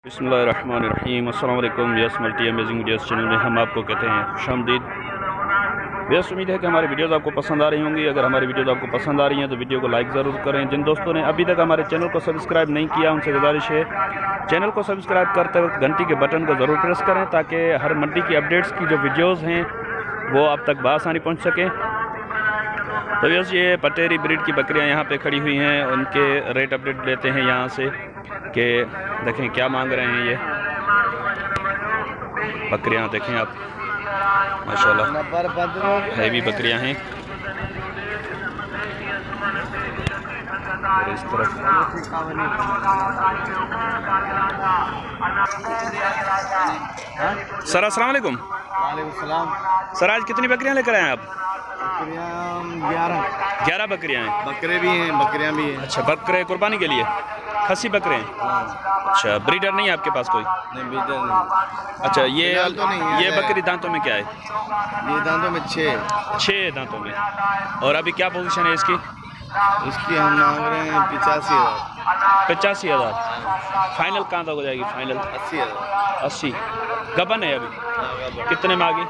बिस्मिल्लाहिर्रहमानिर्रहीम। अस्सलाम वालेकुम। Yes multi amazing videos channel में हम आपको कहते हैं खुशामदीद। बेहद उम्मीद है कि हमारी वीडियोस आपको पसंद आ रही होंगी। अगर हमारी वीडियोस आपको पसंद आ रही हैं तो वीडियो को लाइक ज़रूर करें। जिन दोस्तों ने अभी तक हमारे चैनल को सब्सक्राइब नहीं किया उनसे गुजारिश है चैनल को सब्सक्राइब करते वक्त घंटी के बटन को ज़रूर प्रेस करें ताकि हर मंडी की अपडेट्स की जो वीडियोज़ हैं वो आप तक बआसानी पहुँच सकें। तो बस ये पटेरी ब्रीड की बकरियां यहाँ पे खड़ी हुई हैं, उनके रेट अपडेट लेते हैं यहाँ से कि देखें क्या मांग रहे हैं। ये बकरियां देखें आप, माशाल्लाह हैवी बकरियां हैं। और इस तरफ सर अस्सलाम वालेकुम। सर आज कितनी बकरियां लेकर आए हैं आप? 11 बकरियां हैं। बकरे भी हैं, बकरियां भी हैं। अच्छा, बकरे कुर्बानी के लिए खसी बकरे हैं। अच्छा, ब्रीडर नहीं है आपके पास कोई? नहीं, ब्रीडर नहीं। अच्छा, ये तो नहीं है। ये बकरी दांतों में क्या है? ये दांतों में 6 दांतों में। और अभी क्या पोजीशन है इसकी? इसकी हम मांग रहे हैं 85,000। 85,000 फाइनल कहाँ तक हो जाएगी? फाइनल 80,000। 80। गबन है अभी? कितने में आ गई?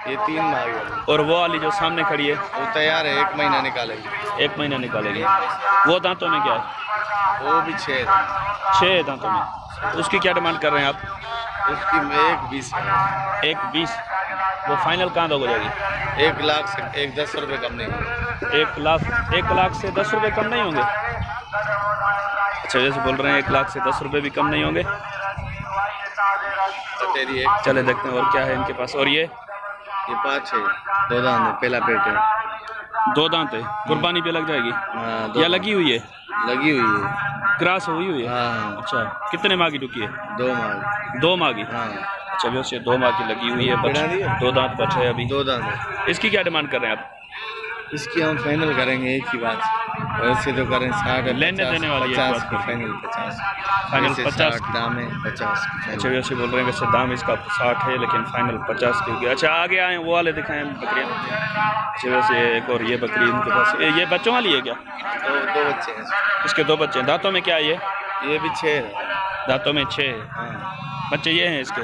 ये 3 में आ गई। और वो वाली जो सामने खड़ी है वो तैयार है, 1 महीना निकालेगी। 1 महीना निकालेगी। वो दांतों में क्या है? वो भी 6 दांतों में। उसकी क्या डिमांड कर रहे हैं आप? उसकी 1,20 है। 1,20। वो फाइनल कहाँ तक हो जाएगी? 1 लाख से 10 रुपये कम नहीं होंगे। 1 लाख से 10 रुपये कम नहीं होंगे? अच्छा, जैसे बोल रहे हैं 1 लाख से 10 रुपये भी कम नहीं होंगे। तो तेरी एक चले देखते हैं और क्या है इनके पास। और ये 5 है, 2 दांत है, पहला पेट है। 2 दांत है, कुर्बानी पे लग जाएगी? हाँ, या लगी हुई है? लगी हुई है, क्रॉस हुई है। हाँ। अच्छा, कितने माह की टुकी है? 2 माह। 2 माह की। हाँ। अच्छा, वैसे 2 माह की लगी हुई है, बच 2 दांत बच है अभी। 2 दांत है। इसकी क्या डिमांड कर रहे हैं आप? इसकी हम फाइनल करेंगे एक ही बात, वैसे तो करें 60 लेने देने वाली 50 की फाइनल 50 फाइनल 50 दाम है 50। अच्छा, वैसे बोल रहे हैं वैसे दाम इसका 60 है लेकिन फाइनल 50 की होगी। अच्छा, आगे आए वो वाले दिखाएं बकरियाँ। अच्छा, वैसे एक और ये बकरी इनके पास ये बच्चों वाली है क्या? 2 बच्चे हैं इसके 2 बच्चे हैं। दांतों में क्या है ये भी 6 है। दांतों में 6 है। हाँ। बच्चे ये हैं इसके।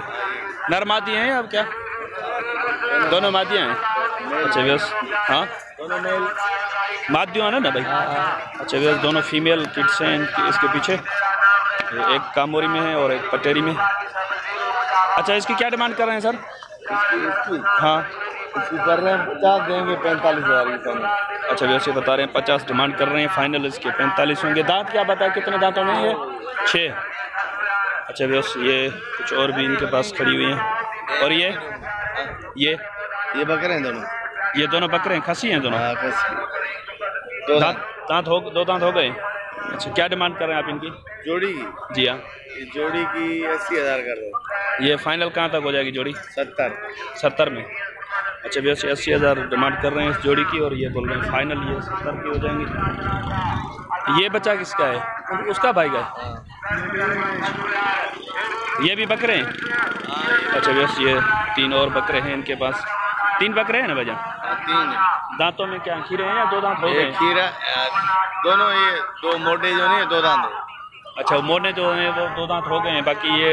नर मादी हैं अब क्या? दोनों मादियाँ हैं। अच्छा व्यस, हाँ दोनों मेल मादियों है ना भाई? अच्छा व्यस, दोनों फीमेल किड्स हैं इसके पीछे। एक कामोरी में है और एक पटेरी में। अच्छा, इसकी क्या डिमांड कर रहे हैं सर? इसकी हाँ, इसकी कर रहे हैं 50, देंगे 45,000 की फाइनल। अच्छा, वैसे बता रहे हैं 50 डिमांड कर रहे हैं, फाइनल इसके 45 होंगे। दांत क्या बताया कितने दांतों में है? 6। अच्छा व्यस, ये कुछ और भी इनके पास खड़ी हुई हैं। और ये बकरे हैं दोनों। ये दोनों बकरे हैं, खसी हैं दोनों? हाँ, खसी। 2 दांत हो गए। अच्छा, क्या डिमांड कर रहे हैं आप इनकी? जोड़ी की? जी हाँ। ये जोड़ी की 80,000 कर दो। ये फाइनल कहाँ तक हो जाएगी जोड़ी? 70 में। अच्छा, वैसे 80,000 डिमांड कर रहे हैं इस जोड़ी की और ये बोल रहे हैं फाइनल ये 70 की हो जाएंगी। ये बच्चा किसका है? उसका भाई का है। ये भी बकरे हैं? अच्छा, वैसे ये 3 और बकरे हैं इनके पास। 3 बकरे हैं ना भैया? 3 दांतों में क्या खीरे हैं या 2 दांत हो गए? खीरा दोनों, ये 2 मोटे जो नहीं, 2 दांत है। अच्छा, मोरने जो हैं वो 2 दांत हो गए हैं, बाकी ये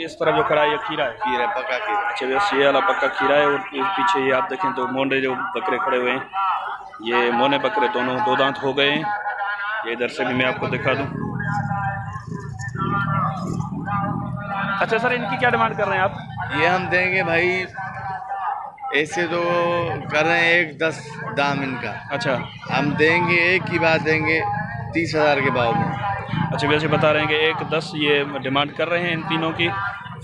इस तरफ जो खड़ा है ये खीरा है? खीरा, पक्का खीरा। अच्छा, वैसे ये वाला पक्का खीरा है। और पीछे ये आप देखें तो मोरने जो बकरे खड़े हुए हैं, ये मोने बकरे दोनों 2 दांत हो गए हैं। ये इधर से भी मैं आपको दिखा दूं। अच्छा सर, इनकी क्या डिमांड कर रहे हैं आप? ये हम देंगे भाई, ऐसे तो कर रहे हैं 1,10 दाम इनका। अच्छा, हम देंगे एक ही बात, देंगे 30,000 के भाव में। अच्छा, वैसे बता रहे हैं कि 1,10 ये डिमांड कर रहे हैं इन तीनों की।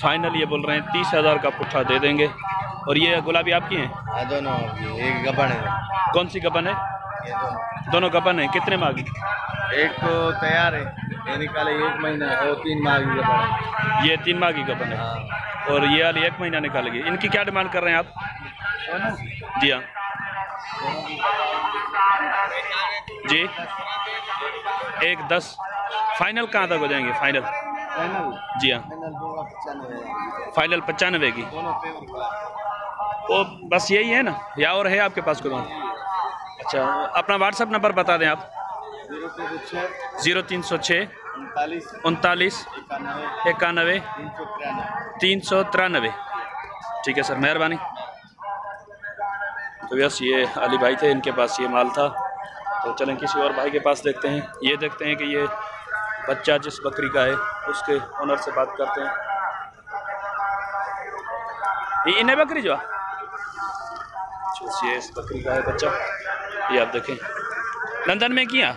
फाइनल ये बोल रहे हैं 30,000 का पुट्ठा दे देंगे। और ये गुलाबी आपकी हैं? हाँ, दोनों आपकी। एक गबन है। कौन सी गबन है? ये दोनों गबन है। कितने माह की? एक तो तैयार है, ये निकाले 1 महीना, और 3 माह की गबन है। ये 3 माह की गबन है। हाँ। और ये वाली 1 महीना निकालेगी। इनकी क्या डिमांड कर रहे हैं आप? जी हाँ जी, 1,10 फाइनल कहाँ तक हो जाएंगे? फाइनल जी हाँ, फाइनल 95 की। वो बस यही है ना, या और है आपके पास कोई? अच्छा, अपना व्हाट्सअप नंबर बता दें आप। 0306 39 91 393। ठीक है सर, मेहरबानी। तो यस, ये अली भाई थे, इनके पास ये माल था। तो चलें किसी और भाई के पास देखते हैं। ये देखते हैं कि ये बच्चा जिस बकरी का है उसके ओनर से बात करते हैं। ये इन्हें बकरी जो ये इस बकरी का है बच्चा, ये आप देखें। लंदन में किया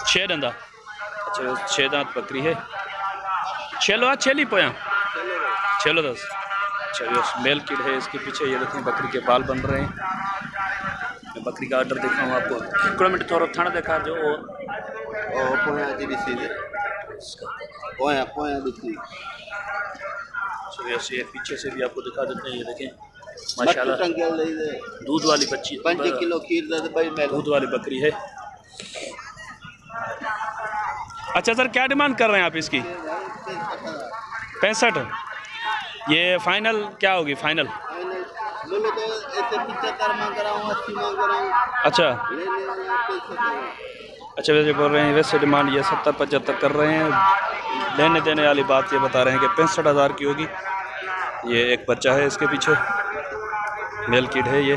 6 दंदा। अच्छा, 6 दांत बकरी है। 6 ली पोया 6 10। अच्छा, ये मेल किड है इसके पीछे। ये देखें बकरी के बाल बन रहे हैं। मैं बकरी का ऑर्डर दिखाऊँ आपको। किलोमीटर थोड़ा थाना देखा जो ये पीछे से भी आपको दिखा देते हैं। ये देखें माशाल्लाह, दूध वाली बच्ची, 5 किलो दूध वाली बकरी है। अच्छा सर, क्या डिमांड कर रहे हैं आप इसकी? 65। ये फाइनल क्या होगी? फाइनल अच्छा अच्छा, वैसे बोल रहे हैं, वैसे डिमांड ये 70-75 कर रहे हैं। लेने देने वाली बात ये बता रहे हैं कि 65,000 की होगी। ये एक बच्चा है इसके पीछे, मेल किड है ये।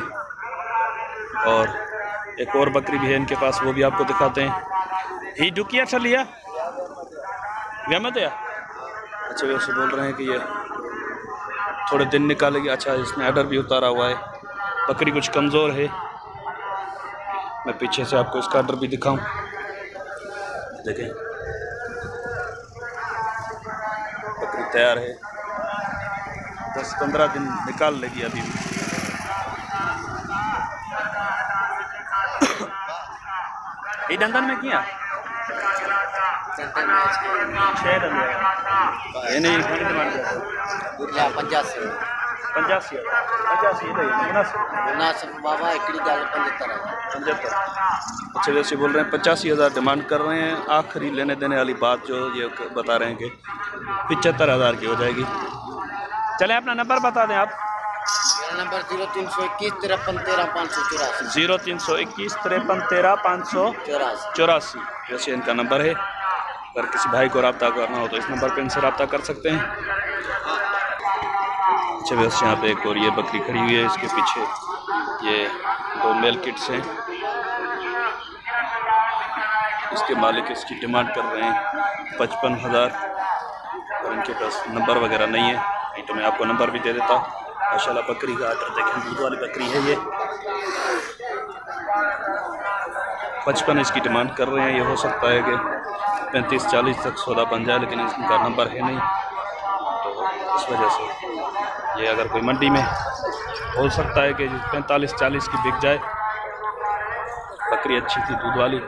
और एक और बकरी भी है इनके पास, वो भी आपको दिखाते हैं। ही डुकिया चलिया मत या। अच्छा, वैसे बोल रहे हैं कि ये थोड़े दिन निकालेगी। अच्छा, इसने ऑर्डर भी उतारा हुआ है। बकरी कुछ कमज़ोर है। मैं पीछे से आपको इसका ऑर्डर भी दिखाऊं। देखें बकरी तैयार है, 10-15 दिन निकाल लेगी अभी भी। ये डंदन में किया 6 डंदन ये नहीं 85 बाबा एकड़ी गल 75। अच्छा, वैसे बोल रहे हैं 85,000 डिमांड कर रहे हैं। आखिरी लेने देने वाली बात जो ये बता रहे हैं कि 75,000 की हो जाएगी। चले अपना नंबर बता दें आप। मेरा नंबर 0321 53 13 584। 0321 53 13 584। वैसे इनका नंबर है। अगर किसी भाई को रब्ता करना हो तो इस नंबर पर इनसे रब्ता कर सकते हैं। अच्छा, वैसे यहाँ पे एक और ये बकरी खड़ी हुई है, इसके पीछे ये 2 मेल किड्स हैं। इसके मालिक इसकी डिमांड कर रहे हैं 55,000 और इनके पास नंबर वगैरह नहीं है। नहीं तो मैं आपको नंबर भी दे देता। माशाल्लाह बकरी का ऑर्डर देखें, दूध वाली बकरी है ये। 55 इसकी डिमांड कर रहे हैं। ये हो सकता है कि 35-40 तक सौदा बन जाए, लेकिन इसका नंबर है नहीं, तो इस वजह से ये अगर कोई मंडी में हो सकता है कि 45-40 की बिक जाए। बकरी अच्छी थी दूध वाली।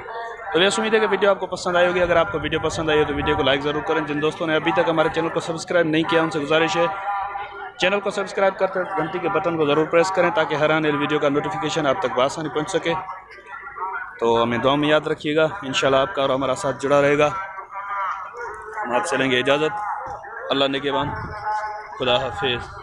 तो ये उम्मीद है कि वीडियो आपको पसंद आई होगी। अगर आपको वीडियो पसंद आई हो तो वीडियो को लाइक ज़रूर करें। जिन दोस्तों ने अभी तक हमारे चैनल को सब्सक्राइब नहीं किया उनसे गुजारिश है चैनल को सब्सक्राइब करते घंटी के बटन को ज़रूर प्रेस करें ताकि हर आने वाली वीडियो का नोटिफिकेशन आप तक बआसानी पहुँच सके। तो हमें दुआ में याद रखिएगा। इंशाल्लाह आपका और हमारा साथ जुड़ा रहेगा। हम आपसे लेंगे इजाज़त। अल्लाह ने के बाद खुदा हाफिज़।